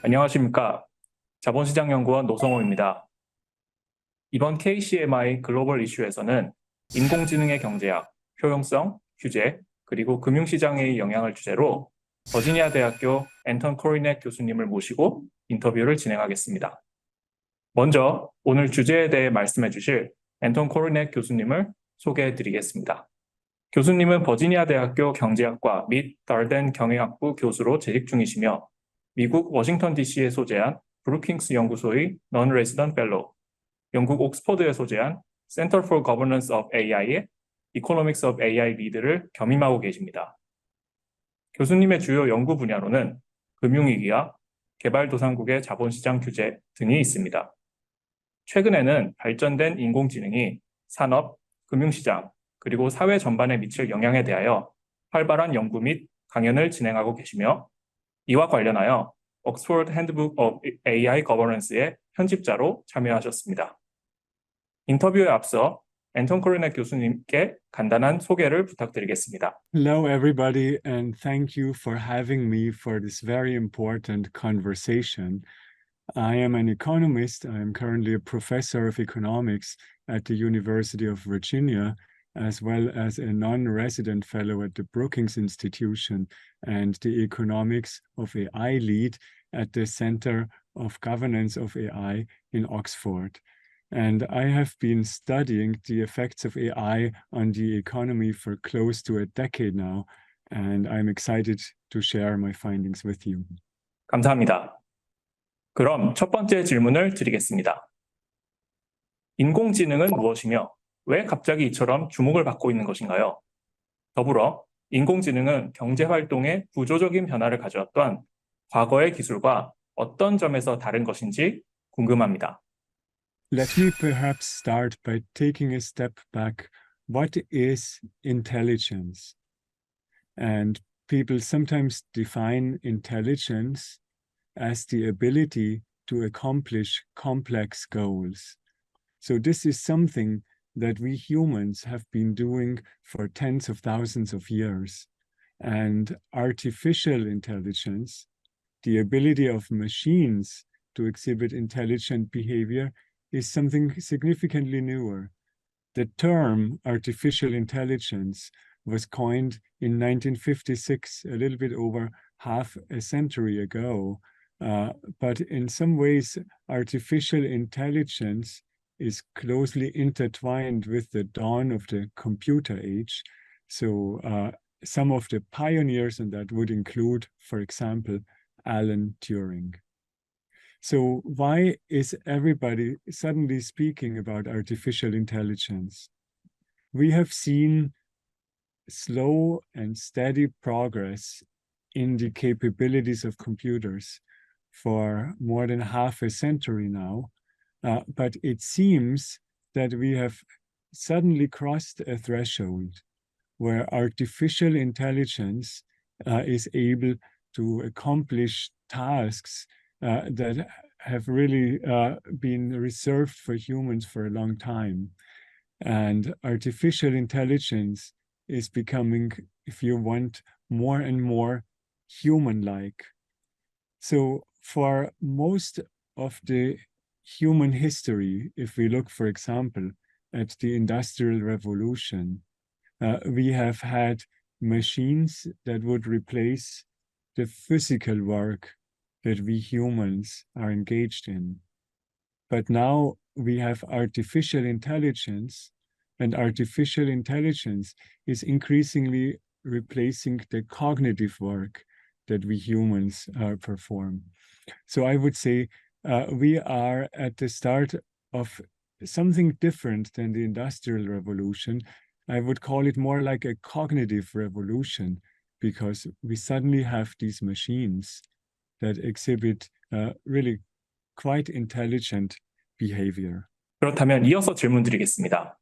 안녕하십니까. 자본시장연구원 노성호입니다. 이번 KCMI 글로벌 이슈에서는 인공지능의 경제학, 효용성, 규제, 그리고 금융시장의 영향을 주제로 버지니아 대학교 앤턴 코리넷 교수님을 모시고 인터뷰를 진행하겠습니다. 먼저 오늘 주제에 대해 말씀해 주실 앤턴 코리넷 교수님을 소개해 드리겠습니다. 교수님은 버지니아 대학교 경제학과 및 달덴 경영학부 교수로 재직 중이시며 미국 워싱턴 DC에 소재한 브루킹스 연구소의 non-resident fellow, 영국 옥스퍼드에 소재한 Center for Governance of AI의 Economics of AI 리드를 겸임하고 계십니다. 교수님의 주요 연구 분야로는 금융위기와 개발도상국의 자본시장 규제 등이 있습니다. 최근에는 발전된 인공지능이 산업, 금융시장, 그리고 사회 전반에 미칠 영향에 대하여 활발한 연구 및 강연을 진행하고 계시며 이와 관련하여 옥스퍼드 핸드북 오브 AI 거버넌스의 편집자로 참여하셨습니다. 인터뷰에 앞서 앤턴 코리넷 교수님께 간단한 소개를 부탁드리겠습니다. Hello, everybody, and thank you for having me for this very important conversation. I am an economist. I am currently a professor of economics at the University of Virginia, as well as a non-resident fellow at the Brookings Institution and the Economics of AI lead at the Center of Governance of AI in Oxford. And I have been studying the effects of AI on the economy for close to a decade now, and I'm excited to share my findings with you. 감사합니다. 그럼 첫 번째 질문을 드리겠습니다. 인공지능은 무엇이며 왜 갑자기 이처럼 주목을 받고 있는 것인가요? 더불어 인공지능은 경제활동에 구조적인 변화를 가져왔던 과거의 기술과 어떤 점에서 다른 것인지 궁금합니다. Let me perhaps start by taking a step back. What is intelligence? And people sometimes define intelligence as the ability to accomplish complex goals. So this is something that we humans have been doing for tens of thousands of years. And artificial intelligence, the ability of machines to exhibit intelligent behavior, is something significantly newer. The term artificial intelligence was coined in 1956, a little bit over half a century ago. But in some ways, artificial intelligence is closely intertwined with the dawn of the computer age. So some of the pioneers in that would include, for example, Alan Turing. So why is everybody suddenly speaking about artificial intelligence? We have seen slow and steady progress in the capabilities of computers for more than half a century now. But it seems that we have suddenly crossed a threshold where artificial intelligence is able to accomplish tasks that have really been reserved for humans for a long time. And artificial intelligence is becoming, if you want, more and more human-like. So for most of the human history, if we look, for example, at the Industrial Revolution, we have had machines that would replace the physical work that we humans are engaged in. But now we have artificial intelligence, and artificial intelligence is increasingly replacing the cognitive work that we humans perform. So I would say we are at the start of something different than the Industrial Revolution. I would call it more like a cognitive revolution, because we suddenly have these machines that exhibit really quite intelligent behavior. 그렇다면 이어서 질문 드리겠습니다.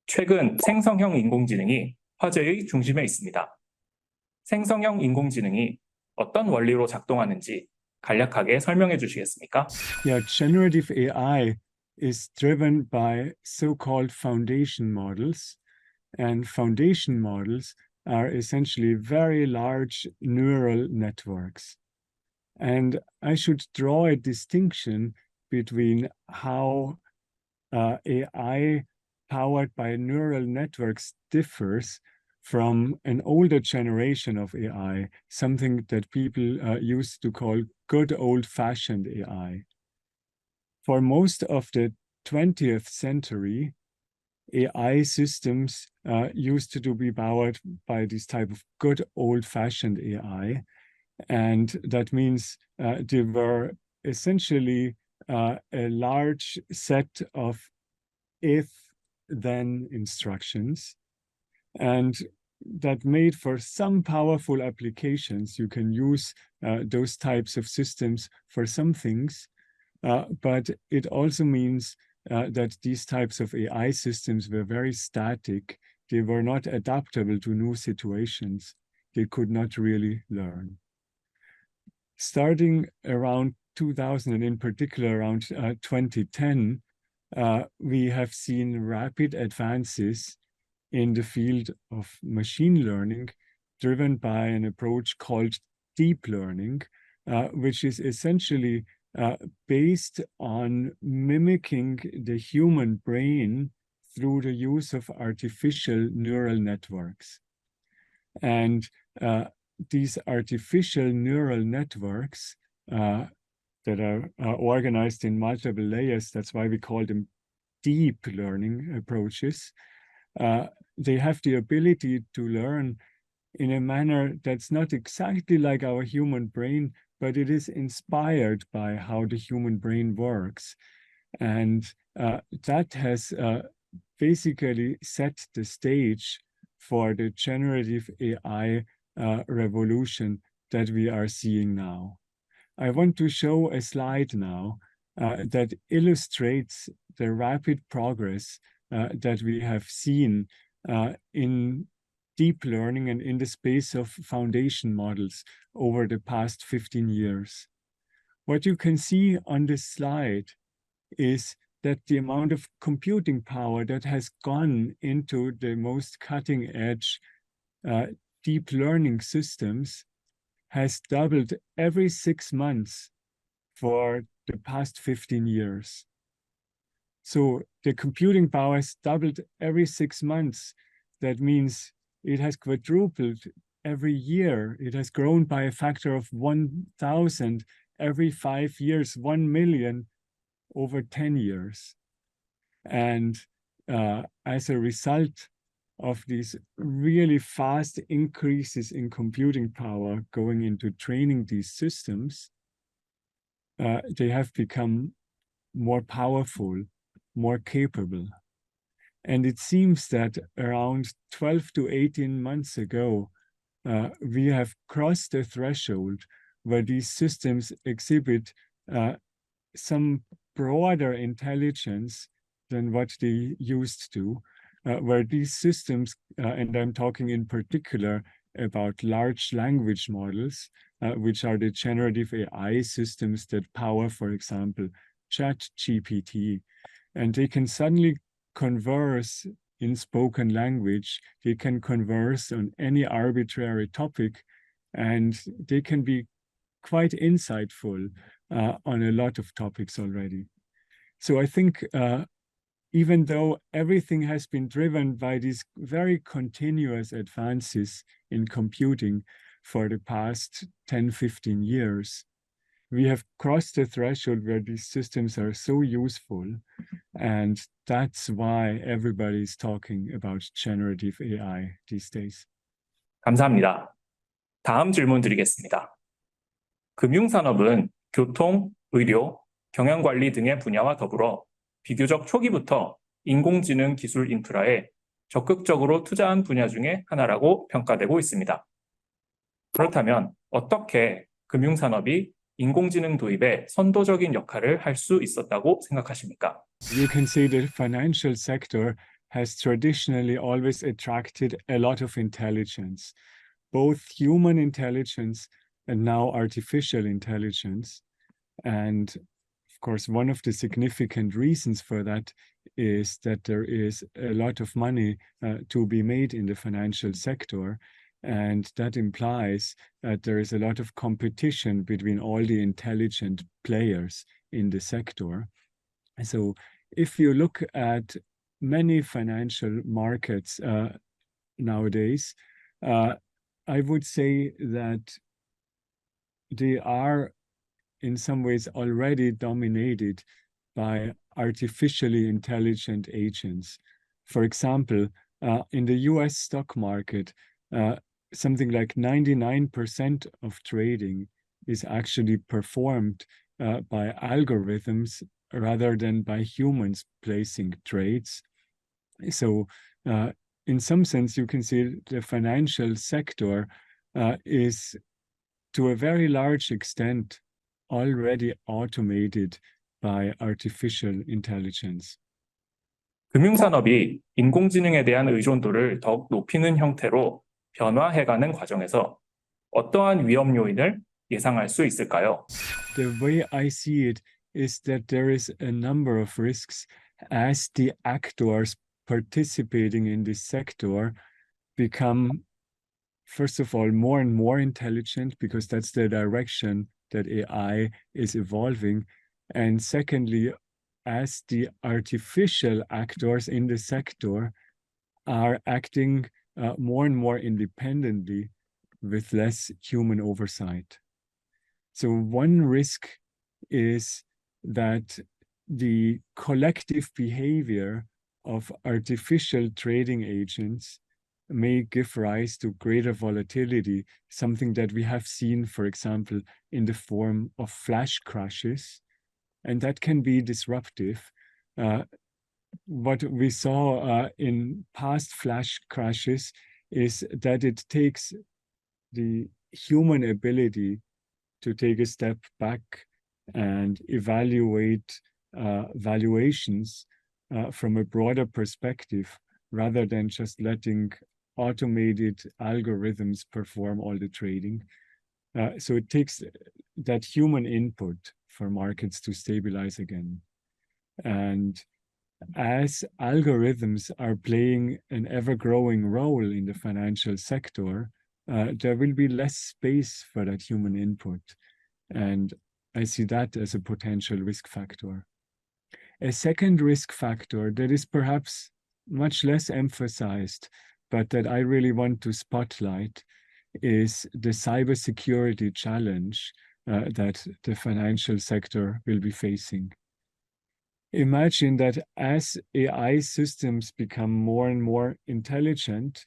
최근 생성형 인공지능이 화제의 중심에 있습니다. 생성형 인공지능이 어떤 원리로 작동하는지 간략하게 설명해 주시겠습니까? Yeah, generative AI is driven by so-called foundation models, and foundation models are essentially very large neural networks. And I should draw a distinction between how AI powered by neural networks differs from an older generation of AI, something that people used to call good old-fashioned AI. For most of the 20th century, AI systems used to be powered by this type of good old-fashioned AI. And that means they were essentially a large set of if-then instructions. And that made for some powerful applications. You can use those types of systems for some things, but it also means that these types of AI systems were very static. They were not adaptable to new situations. They could not really learn. Starting around 2000, and in particular around 2010, we have seen rapid advances in the field of machine learning, driven by an approach called deep learning, which is essentially based on mimicking the human brain through the use of artificial neural networks. And these artificial neural networks that are organized in multiple layers, that's why we call them deep learning approaches, they have the ability to learn in a manner that's not exactly like our human brain, but it is inspired by how the human brain works. And that has basically set the stage for the generative AI revolution that we are seeing now. I want to show a slide now that illustrates the rapid progress that we have seen in deep learning and in the space of foundation models over the past 15 years. What you can see on this slide is that the amount of computing power that has gone into the most cutting edge deep learning systems has doubled every 6 months for the past 15 years. So the computing power has doubled every 6 months. That means it has quadrupled every year. It has grown by a factor of 1,000 every 5 years, 1 million over 10 years. And as a result of these really fast increases in computing power going into training these systems, they have become more powerful, more capable. And it seems that around 12 to 18 months ago, we have crossed the threshold where these systems exhibit some broader intelligence than what they used to, where these systems, and I'm talking in particular about large language models, which are the generative AI systems that power, for example, ChatGPT, and they can suddenly converse in spoken language. They can converse on any arbitrary topic, and they can be quite insightful on a lot of topics already. So I think even though everything has been driven by these very continuous advances in computing for the past 10, 15 years, we have crossed the threshold where these systems are so useful. And that's why everybody is talking about generative AI these days. 감사합니다. 다음 질문 드리겠습니다. 금융산업은 교통, 의료, 경영관리 등의 분야와 더불어 비교적 초기부터 인공지능 기술 인프라에 적극적으로 투자한 분야 중에 하나라고 평가되고 있습니다. 그렇다면 어떻게 금융산업이 인공지능 도입에 선도적인 역할을 할 수 있었다고 생각하십니까? You can say the financial sector has traditionally always attracted a lot of intelligence, both human intelligence and now artificial intelligence. And of course, one of the significant reasons for that is that there is a lot of money to be made in the financial sector. And that implies that there is a lot of competition between all the intelligent players in the sector. So if you look at many financial markets nowadays, I would say that they are in some ways already dominated by artificially intelligent agents. For example, in the US stock market, something like 99% of trading is actually performed by algorithms rather than by humans placing trades. So in some sense, you can see the financial sector is to a very large extent already automated by artificial intelligence. 금융산업이 인공지능에 대한 의존도를 더욱 높이는 형태로 변화해가는 과정에서 어떠한 위험 요인을 예상할 수 있을까요? The way I see it is that there is a number of risks as the actors participating in this sector become, first of all, more and more intelligent, because that's the direction that AI is evolving. And secondly, as the artificial actors in the sector are acting more and more independently with less human oversight. So one risk is that the collective behavior of artificial trading agents may give rise to greater volatility, something that we have seen, for example, in the form of flash crashes, and that can be disruptive. What we saw in past flash crashes is that it takes the human ability to take a step back and evaluate valuations from a broader perspective, rather than just letting automated algorithms perform all the trading. So it takes that human input for markets to stabilize again. And as algorithms are playing an ever-growing role in the financial sector, there will be less space for that human input. And I see that as a potential risk factor. A second risk factor that is perhaps much less emphasized, but that I really want to spotlight, is the cybersecurity challenge that the financial sector will be facing. Imagine that as AI systems become more and more intelligent,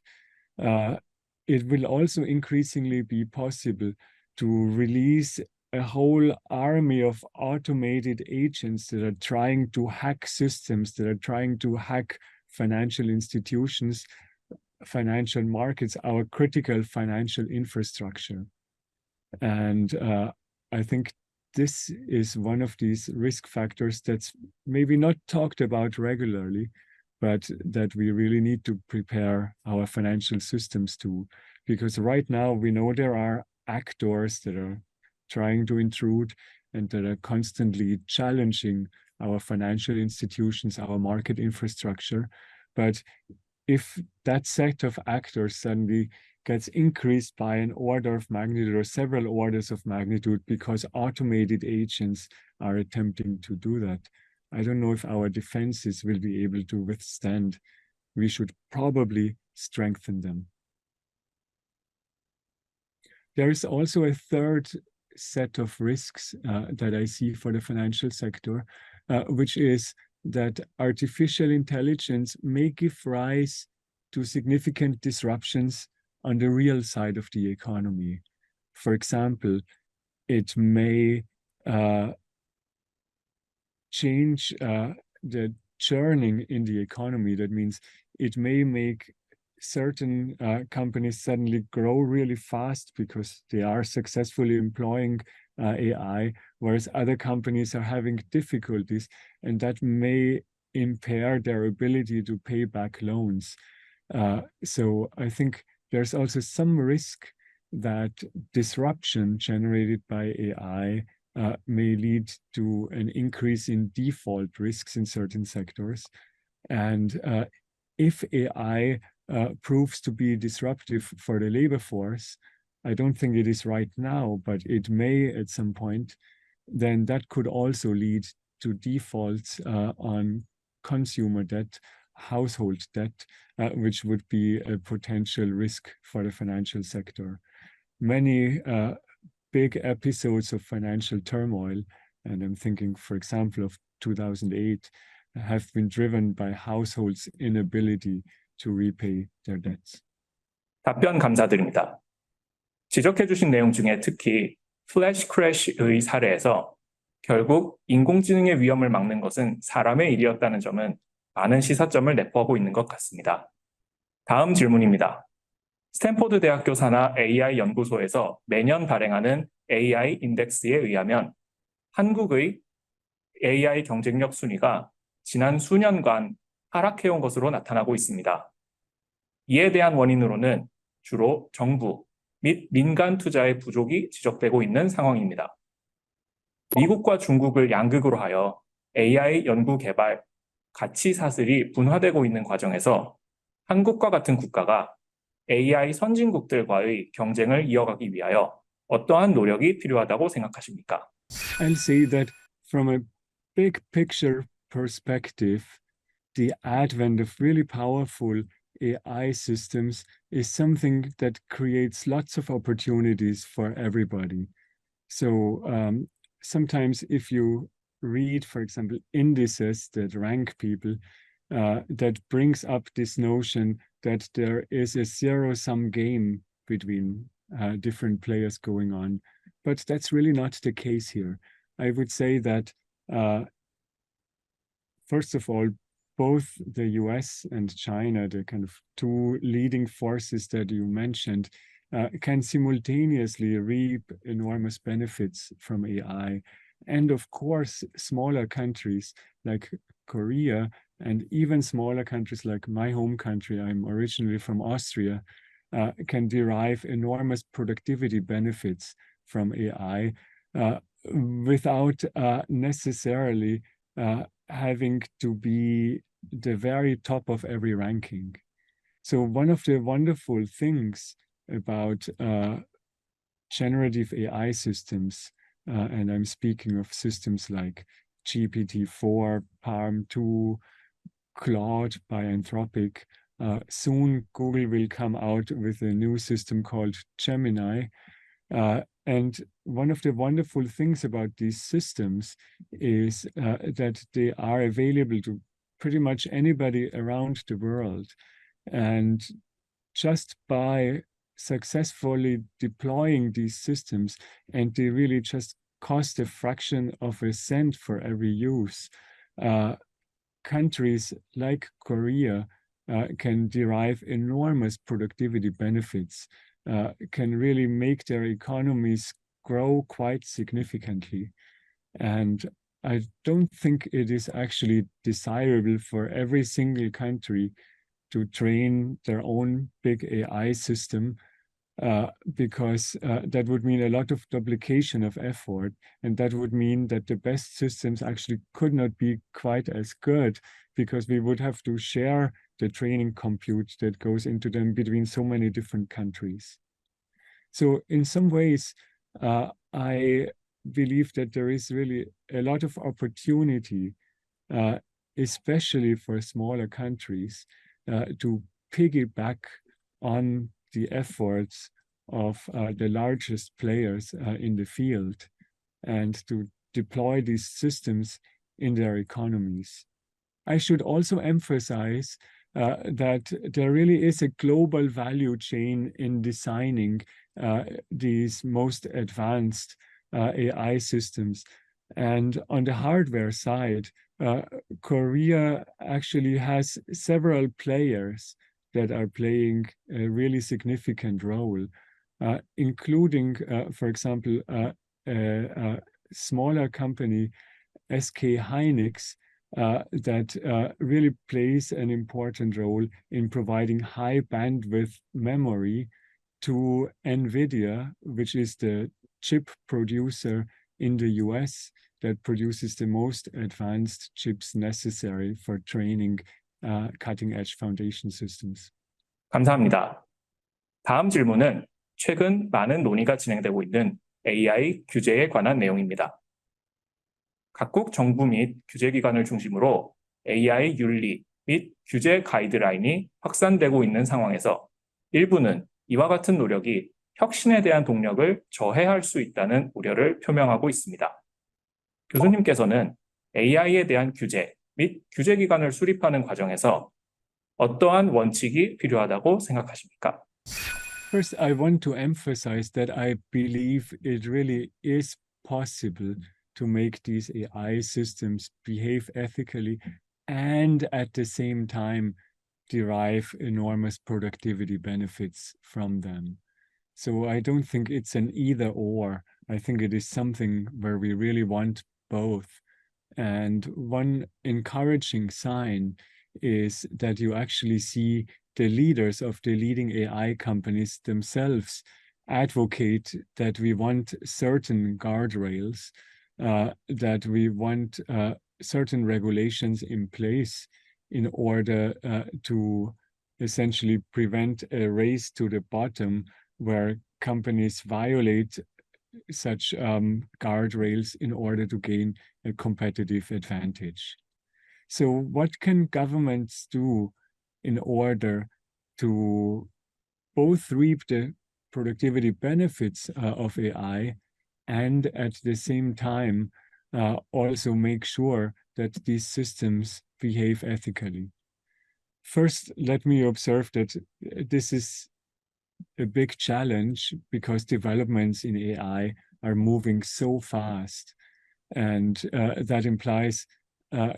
it will also increasingly be possible to release a whole army of automated agents that are trying to hack systems, that are trying to hack financial institutions, financial markets, our critical financial infrastructure. And I think this is one of these risk factors that's maybe not talked about regularly, but that we really need to prepare our financial systems to. Because right now we know there are actors that are trying to intrude and that are constantly challenging our financial institutions, our market infrastructure. But if that set of actors suddenly gets increased by an order of magnitude or several orders of magnitude because automated agents are attempting to do that, I don't know if our defenses will be able to withstand. We should probably strengthen them. There is also a third set of risks that I see for the financial sector, which is that artificial intelligence may give rise to significant disruptions on the real side of the economy. For example, it may change the churning in the economy. That means it may make certain companies suddenly grow really fast because they are successfully employing AI, whereas other companies are having difficulties, and that may impair their ability to pay back loans. So I think there's also some risk that disruption generated by AI may lead to an increase in default risks in certain sectors. And if AI proves to be disruptive for the labor force, I don't think it is right now, but it may at some point, then that could also lead to defaults on consumer debt, household debt, which would be a potential risk for the financial sector. Many big episodes of financial turmoil, and I'm thinking, for example, of 2008, have been driven by households' inability to repay their debts. 답변 감사드립니다. 지적해 주신 내용 중에 특히 플래시 크래시의 사례에서 결국 인공지능의 위험을 막는 것은 사람의 일이었다는 점은 많은 시사점을 내포하고 있는 것 같습니다. 다음 질문입니다. 스탠포드 대학교 산하 AI 연구소에서 매년 발행하는 AI 인덱스에 의하면 한국의 AI 경쟁력 순위가 지난 수년간 하락해온 것으로 나타나고 있습니다. 이에 대한 원인으로는 주로 정부 및 민간 투자의 부족이 지적되고 있는 상황입니다. 미국과 중국을 양극으로 하여 AI 연구 개발, 가치 사슬이 분화되고 있는 과정에서 한국과 같은 국가가 AI 선진국들과의 경쟁을 이어가기 위하여 어떠한 노력이 필요하다고 생각하십니까? I'll say that from a big picture perspective, the advent of really powerful AI systems is something that creates lots of opportunities for everybody. So sometimes if you read, for example, indices that rank people, that brings up this notion that there is a zero-sum game between different players going on. But that's really not the case here. I would say that, first of all, both the US and China, the kind of two leading forces that you mentioned, can simultaneously reap enormous benefits from AI. And of course, smaller countries like Korea and even smaller countries like my home country, I'm originally from Austria, can derive enormous productivity benefits from AI without necessarily having to be the very top of every ranking. So one of the wonderful things about generative AI systems, and I'm speaking of systems like GPT-4, PaLM-2, Claude by Anthropic. Soon Google will come out with a new system called Gemini. And one of the wonderful things about these systems is that they are available to pretty much anybody around the world. And just by successfully deploying these systems, and they really just cost a fraction of a cent for every use, countries like Korea can derive enormous productivity benefits, can really make their economies grow quite significantly. And I don't think it is actually desirable for every single country to train their own big AI system, because that would mean a lot of duplication of effort, and that would mean that the best systems actually could not be quite as good, because we would have to share the training compute that goes into them between so many different countries. So in some ways, I believe that there is really a lot of opportunity, especially for smaller countries, to piggyback on the efforts of the largest players in the field, and to deploy these systems in their economies. I should also emphasize that there really is a global value chain in designing these most advanced AI systems. And on the hardware side, Korea actually has several players that are playing a really significant role, including, for example, a smaller company, SK Hynix, that really plays an important role in providing high bandwidth memory to NVIDIA, which is the chip producer in the US that produces the most advanced chips necessary for training cutting-edge foundation systems. 감사합니다. 다음 질문은 최근 많은 논의가 진행되고 있는 AI 규제에 관한 내용입니다. 각국 정부 및 규제기관을 중심으로 AI 윤리 및 규제 가이드라인이 확산되고 있는 상황에서 일부는 이와 같은 노력이 혁신에 대한 동력을 저해할 수 있다는 우려를 표명하고 있습니다. 교수님께서는 AI에 대한 규제 및 규제기관을 수립하는 과정에서 어떠한 원칙이 필요하다고 생각하십니까? First, I want to emphasize that I believe it really is possible to make these AI systems behave ethically and at the same time derive enormous productivity benefits from them. So I don't think it's an either or. I think it is something where we really want both. And one encouraging sign is that you actually see the leaders of the leading AI companies themselves advocate that we want certain guardrails, that we want certain regulations in place in order to essentially prevent a race to the bottom where companies violate such guardrails in order to gain a competitive advantage. So what can governments do in order to both reap the productivity benefits of AI and at the same time also make sure that these systems behave ethically? First, let me observe that this is a big challenge because developments in AI are moving so fast. And that implies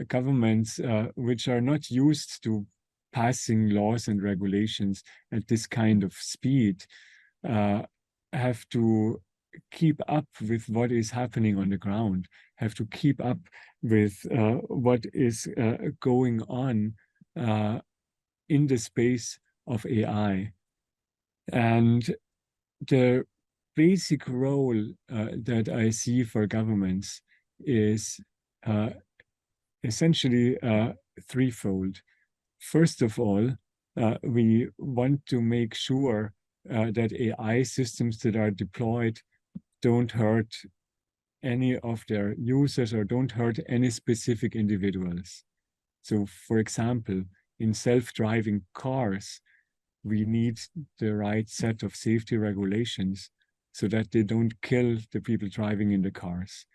governments which are not used to passing laws and regulations at this kind of speed have to keep up with what is happening on the ground, have to keep up with what is going on in the space of AI. And the basic role that I see for governments is essentially threefold. First of all, we want to make sure that AI systems that are deployed don't hurt any of their users or don't hurt any specific individuals. So, for example, in self-driving cars, we need the right set of safety regulations so that they don't kill the people driving in the cars.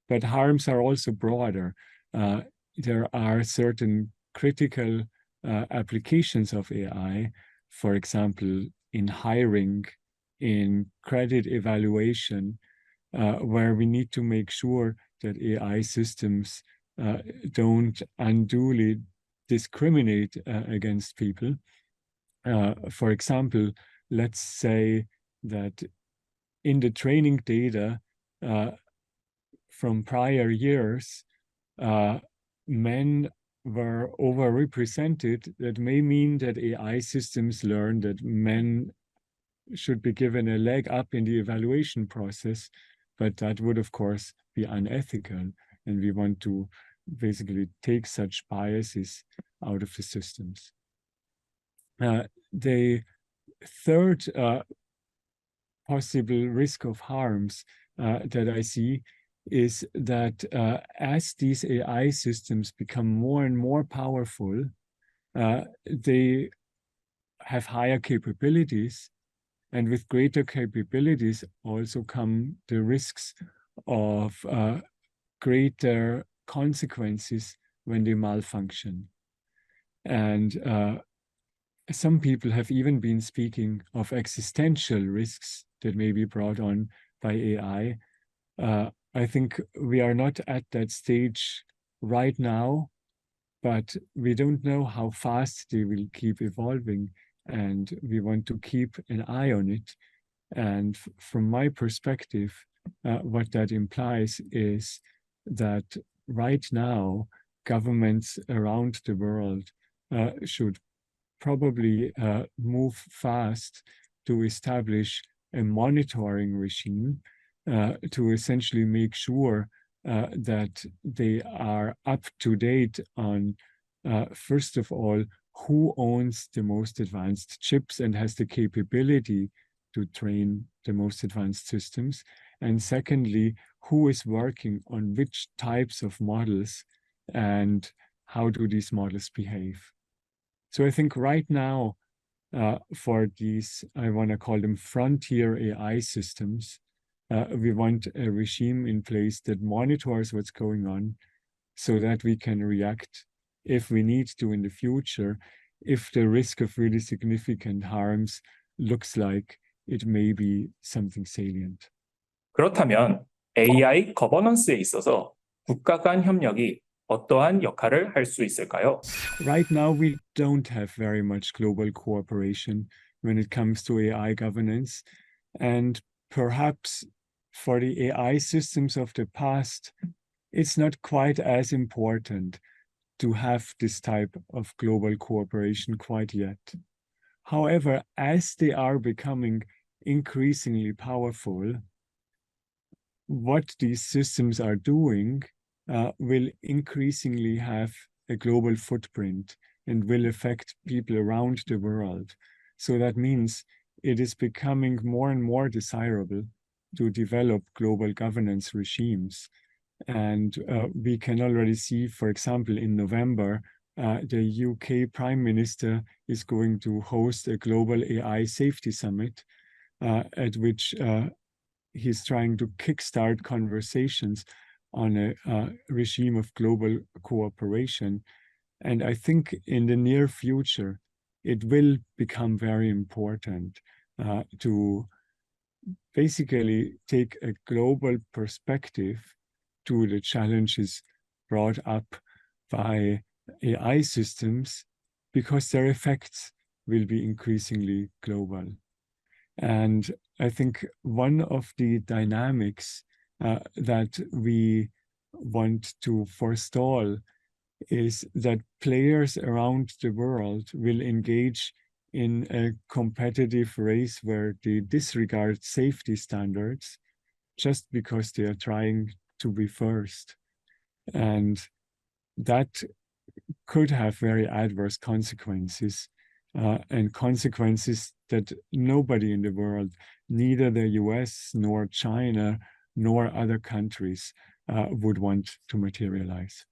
But harms are also broader. There are certain critical applications of AI, for example, in hiring, in credit evaluation, where we need to make sure that AI systems don't unduly discriminate against people. For example, let's say that in the training data from prior years, men were overrepresented. That may mean that AI systems learn that men should be given a leg up in the evaluation process, but that would, of course, be unethical. And we want to basically take such biases out of the systems. The third possible risk of harms that I see is that as these AI systems become more and more powerful, they have higher capabilities, and with greater capabilities also come the risks of greater consequences when they malfunction. And some people have even been speaking of existential risks that may be brought on by AI. I think we are not at that stage right now, but we don't know how fast they will keep evolving, and we want to keep an eye on it. And from my perspective, what that implies is that right now, governments around the world should probably move fast to establish a monitoring regime to essentially make sure that they are up to date on, first of all, who owns the most advanced chips and has the capability to train the most advanced systems. And secondly, who is working on which types of models and how do these models behave. So I think right now, for these, I want to call them frontier AI systems, we want a regime in place that monitors what's going on so that we can react if we need to in the future, if the risk of really significant harms looks like it may be something salient. 그렇다면 AI 거버넌스에 있어서 국가 간 협력이 어떠한 역할을 할 수 있을까요? Right now, we don't have very much global cooperation when it comes to AI governance. And perhaps for the AI systems of the past, it's not quite as important to have this type of global cooperation quite yet. However, as they are becoming increasingly powerful, what these systems are doing will increasingly have a global footprint and will affect people around the world. So that means it is becoming more and more desirable to develop global governance regimes. And we can already see, for example, in November, the UK Prime Minister is going to host a global AI safety summit at which he's trying to kickstart conversations on a regime of global cooperation. And I think in the near future, it will become very important to basically take a global perspective to the challenges brought up by AI systems, because their effects will be increasingly global. And I think one of the dynamics that we want to forestall is that players around the world will engage in a competitive race where they disregard safety standards just because they are trying to be first. And that could have very adverse consequences, and consequences that nobody in the world, neither the US nor China nor other countries, would want to materialize.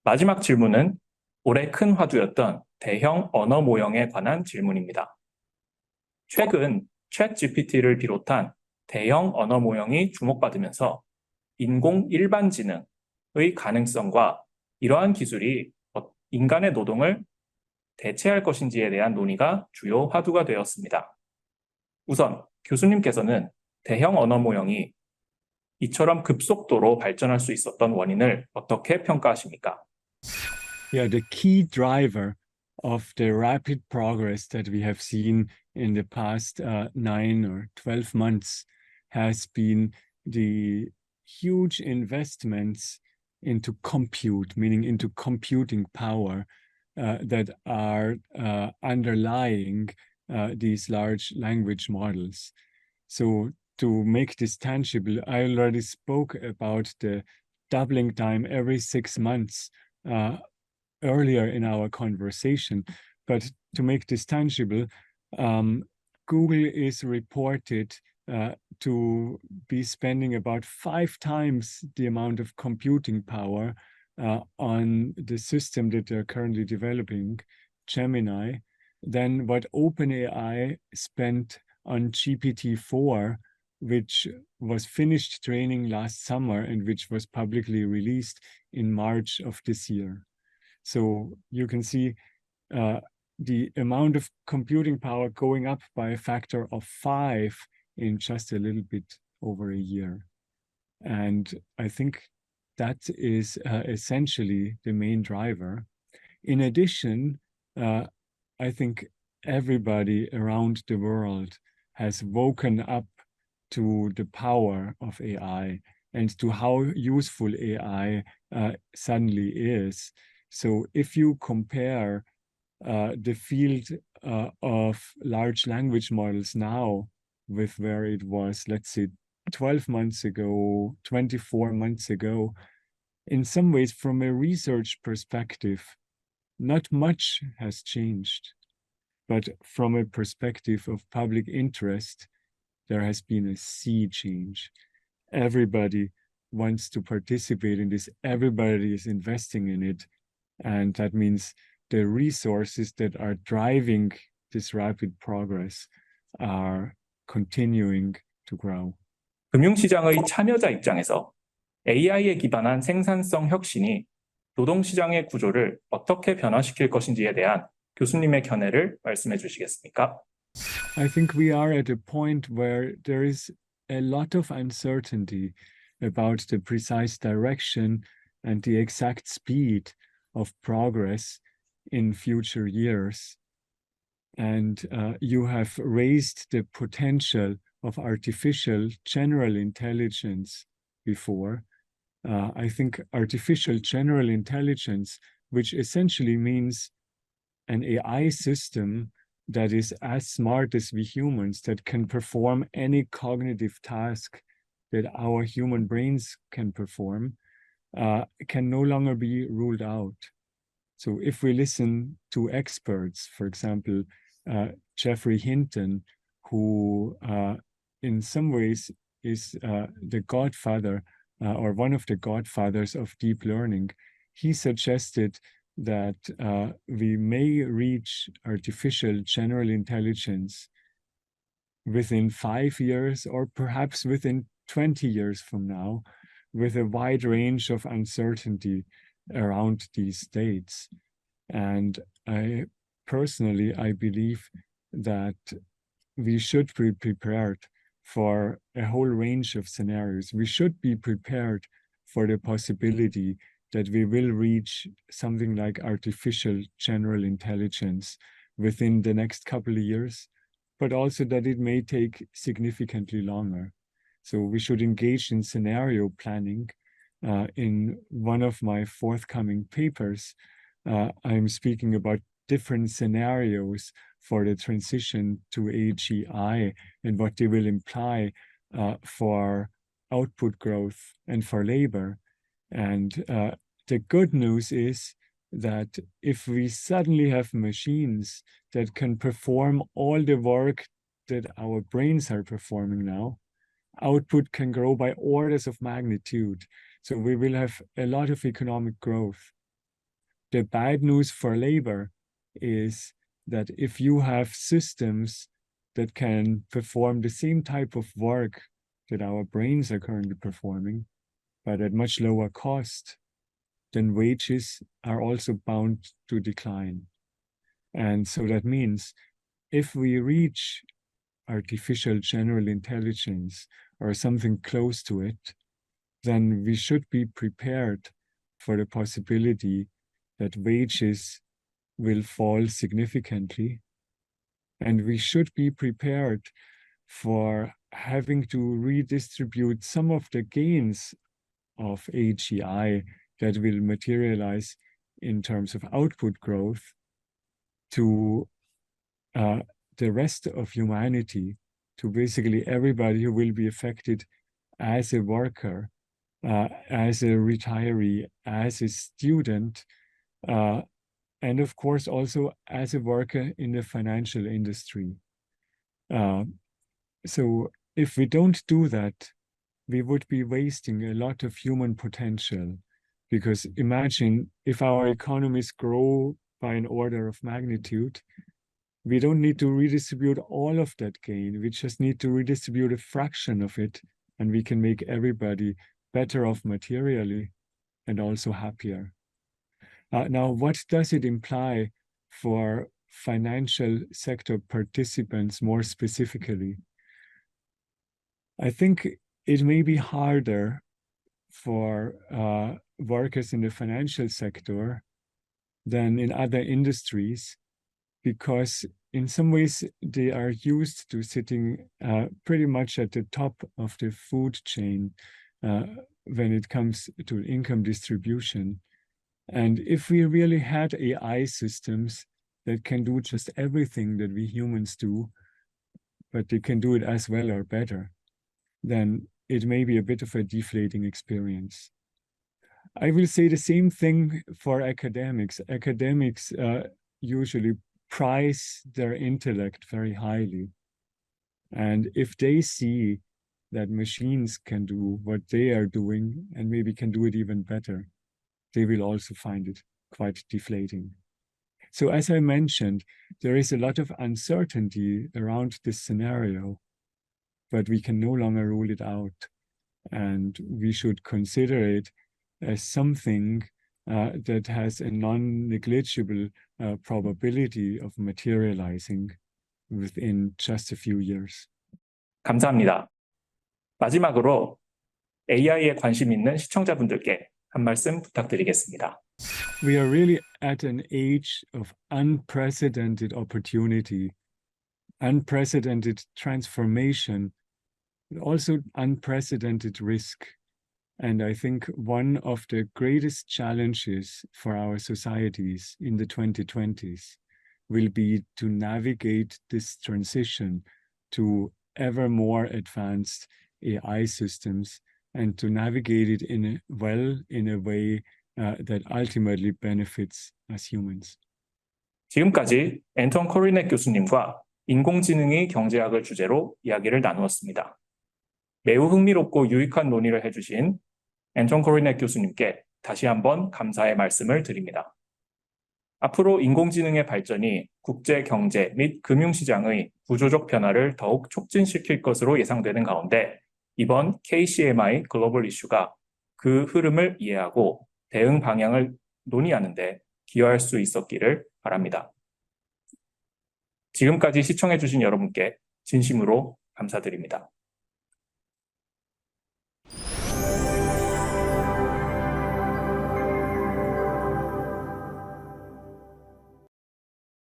마지막 질문은 올해 큰 화두였던 대형 언어 모형에 관한 질문입니다. 최근 챗 GPT를 비롯한 대형 언어 모형이 주목받으면서 인공 일반지능의 가능성과 이러한 기술이 인간의 노동을 대체할 것인지에 대한 논의가 주요 화두가 되었습니다. 우선 교수님께서는 대형 언어 모형이 이처럼 급속도로 발전할 수 있었던 원인을 어떻게 평가하십니까? Yeah, the key driver of the rapid progress that we have seen in the past 9 or 12 months has been the huge investments into compute, meaning into computing power that are underlying these large language models. So to make this tangible, I already spoke about the doubling time every 6 months earlier in our conversation. But to make this tangible, Google is reported to be spending about 5 times the amount of computing power on the system that they're currently developing, Gemini, than what OpenAI spent on GPT-4, which was finished training last summer and which was publicly released in March of this year. So you can see the amount of computing power going up by a factor of 5 in just a little bit over a year. And I think that is essentially the main driver. In addition, I think everybody around the world has woken up to the power of AI and to how useful AI suddenly is. So if you compare the field of large language models now with where it was, let's say, 12 months ago, 24 months ago, in some ways, from a research perspective, not much has changed. But from a perspective of public interest, there has been a sea change. Everybody wants to participate in this. Everybody is investing in it. And that means the resources that are driving this rapid progress are continuing to grow. 금융시장의 참여자 입장에서 AI에 기반한 생산성 혁신이 노동시장의 구조를 어떻게 변화시킬 것인지에 대한 교수님의 견해를 말씀해 주시겠습니까? I think we are at a point where there is a lot of uncertainty about the precise direction and the exact speed of progress in future years. And you have raised the potential of artificial general intelligence before. I think artificial general intelligence, which essentially means an AI system that is as smart as we humans, that can perform any cognitive task that our human brains can perform, can no longer be ruled out. So if we listen to experts, for example, Geoffrey Hinton, who in some ways is the godfather or one of the godfathers of deep learning, he suggested that we may reach artificial general intelligence within 5 years or perhaps within 20 years from now, with a wide range of uncertainty around these states. And I believe that we should be prepared for a whole range of scenarios. We should be prepared for the possibility that we will reach something like artificial general intelligence within the next couple of years, but also that it may take significantly longer. So we should engage in scenario planning. In one of my forthcoming papers, I'm speaking about different scenarios for the transition to AGI and what they will imply for output growth and for labor. And the good news is that if we suddenly have machines that can perform all the work that our brains are performing now, output can grow by orders of magnitude. So we will have a lot of economic growth. The bad news for labor is that if you have systems that can perform the same type of work that our brains are currently performing, but at much lower cost, then wages are also bound to decline. And so that means if we reach artificial general intelligence or something close to it, then we should be prepared for the possibility that wages will fall significantly. And we should be prepared for having to redistribute some of the gains of AGI that will materialize in terms of output growth to the rest of humanity, to basically everybody who will be affected as a worker, as a retiree, as a student, and of course also as a worker in the financial industry. So if we don't do that, we would be wasting a lot of human potential, because imagine if our economies grow by an order of magnitude, we don't need to redistribute all of that gain. We just need to redistribute a fraction of it, and we can make everybody better off materially and also happier. Now, what does it imply for financial sector participants more specifically? I think it may be harder for workers in the financial sector than in other industries, because in some ways they are used to sitting pretty much at the top of the food chain when it comes to income distribution. And if we really had AI systems that can do just everything that we humans do, but they can do it as well or better, then it may be a bit of a deflating experience. I will say the same thing for academics. Academics usually price their intellect very highly. And if they see that machines can do what they are doing and maybe can do it even better, they will also find it quite deflating. So as I mentioned, there is a lot of uncertainty around this scenario, but we can no longer rule it out. And we should consider it as something that has a non-negligible probability of materializing within just a few years. 감사합니다. 마지막으로 AI에 관심 있는 시청자분들께 한 말씀 부탁드리겠습니다. We are really at an age of unprecedented opportunity, unprecedented transformation, but also unprecedented risk. And I think one of the greatest challenges for our societies in the 2020s will be to navigate this transition to ever more advanced AI systems and to navigate it in a way that ultimately benefits us humans. 지금까지 앤턴 코리넷 교수님과 인공지능의 경제학을 주제로 이야기를 나누었습니다. 매우 흥미롭고 유익한 논의를 해주신 앤턴 코리넷 교수님께 다시 한번 감사의 말씀을 드립니다. 앞으로 인공지능의 발전이 국제 경제 및 금융시장의 구조적 변화를 더욱 촉진시킬 것으로 예상되는 가운데 이번 KCMI 글로벌 이슈가 그 흐름을 이해하고 대응 방향을 논의하는 데 기여할 수 있었기를 바랍니다. 지금까지 시청해주신 여러분께 진심으로 감사드립니다.